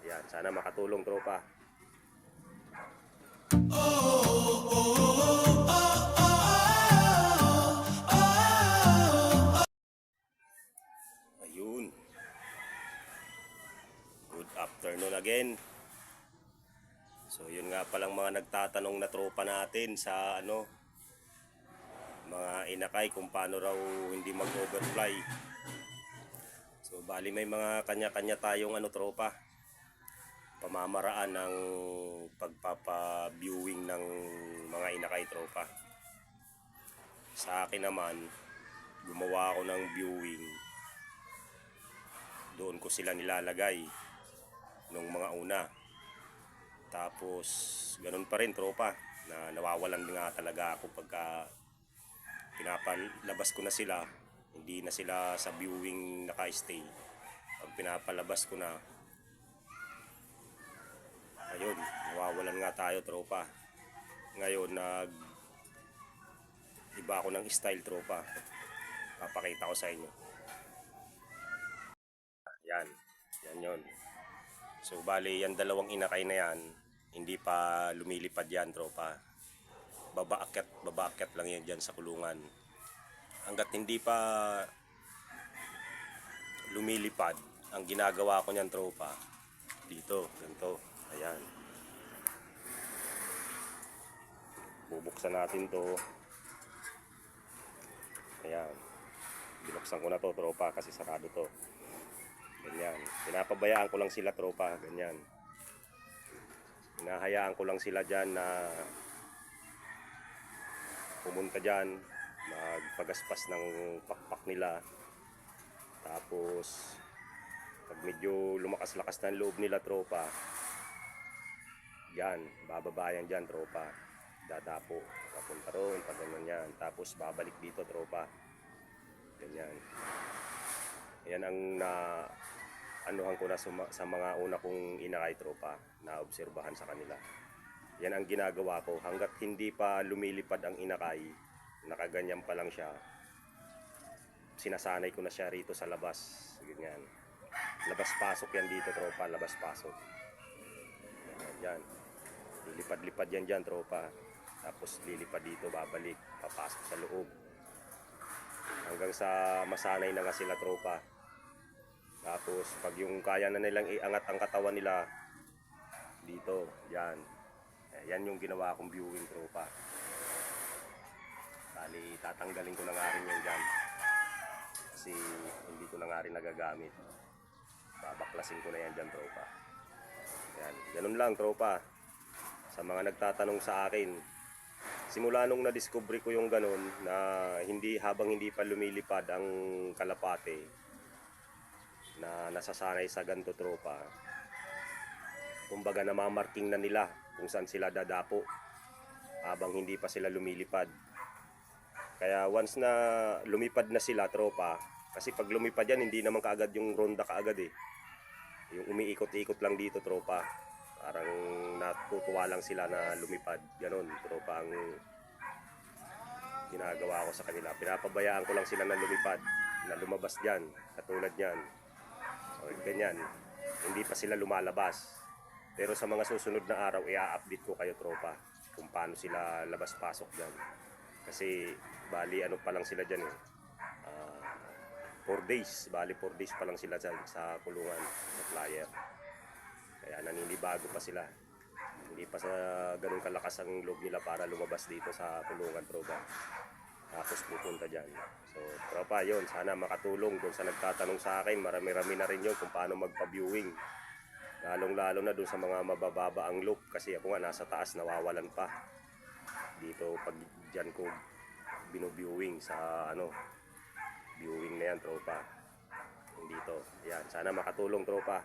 Ayan, sana makatulong tropa. Ayun. Good afternoon again. So yun nga palang mga nagtatanong na tropa natin sa mga inakay kung paano raw hindi mag-overfly. So bali may mga kanya-kanya tayong tropa, pamamaraan ng pagpapa-viewing ng mga inakay tropa. Sa akin naman, gumawa ako ng viewing. Doon ko sila nilalagay nung mga una. Tapos ganun pa rin tropa, na nawawalan nga talaga ako pagka pinapalabas ko na sila. Hindi na sila sa viewing naka-stay. Pag pinapalabas ko na, ayun, nawawalan nga tayo tropa. Ngayon iba ako ng style tropa, papakita ko sa inyo. Yan yun. So bali yan dalawang inakay na yan, hindi pa lumilipad yan tropa. Babaakyat lang yan dyan sa kulungan. Hanggat hindi pa lumilipad, ang ginagawa ko niyan tropa, dito, ganito, ayan. Bubuksan natin to. Ayan. Binuksan ko na to tropa kasi sarado to. Ganyan. Pinapabayaan ko lang sila tropa, ganyan. Hinahayaan ko lang sila dyan na pumunta dyan, magpagaspas ng pakpak nila. Tapos pag medyo lumakas-lakas ng loob nila tropa, yan, bababayan dyan tropa, dadapo, papunta roon, pag ganyan yan. Tapos babalik dito tropa, ganyan. Yan ang anuhan ko na sa mga una kong inakay tropa, na obserbahan sa kanila. Yan ang ginagawa ko hanggat hindi pa lumilipad ang inakay, nakaganyan pa lang siya, sinasanay ko na siya rito sa labas, ganyan. Labas-pasok yan dito tropa, labas-pasok. Yan, lilipad-lipad yan dyan tropa. Tapos lilipad dito, babalik, papasok sa loob, hanggang sa masanay na nga sila tropa. Tapos pag yung kaya na nilang iangat ang katawan nila dito, yan. Yan yung ginawa kong viewing tropa. Bali tatanggalin ko na nga rin yan dyan, kasi hindi ko na nga rin nagagamit. Babaklasin ko na yan dyan tropa. Yan, ganun lang tropa. Sa mga nagtatanong sa akin, simula nung na-discover ko yung ganun, na habang hindi pa lumilipad ang kalapate, na nasasanay sa ganito tropa, kumbaga namamarking na nila kung saan sila dadapo habang hindi pa sila lumilipad. Kaya once na lumipad na sila tropa, kasi pag lumipad yan, hindi naman kaagad yung ronda kaagad eh. Yung umiikot-ikot lang dito tropa, parang natutuwa lang sila na lumipad. Ganon tropa ang ginagawa ko sa kanila. Pinapabayaan ko lang sila na lumipad, na lumabas dyan, katulad yan. O, ganyan, hindi pa sila lumalabas. Pero sa mga susunod na araw, i-update ko kayo tropa kung paano sila labas-pasok dyan. Kasi bali pa lang sila dyan 4 days, bali 4 days pa lang sila dyan sa kulungan, sa flyer. Kaya naninibago pa sila, hindi pa sa ganun kalakas ang loob nila para lumabas dito sa kulungan tropa, tapos pupunta dyan. So tropa, yun, sana makatulong dun sa nagtatanong sa akin. Marami-rami na rin yun kung paano magpa-viewing, lalong-lalo na dun sa mga mabababa ang loop, kasi ako nga nasa taas, nawawalan pa dito pag dyan ko binu-viewing sa viewing na yan tropa, dito. Yan, sana makatulong tropa.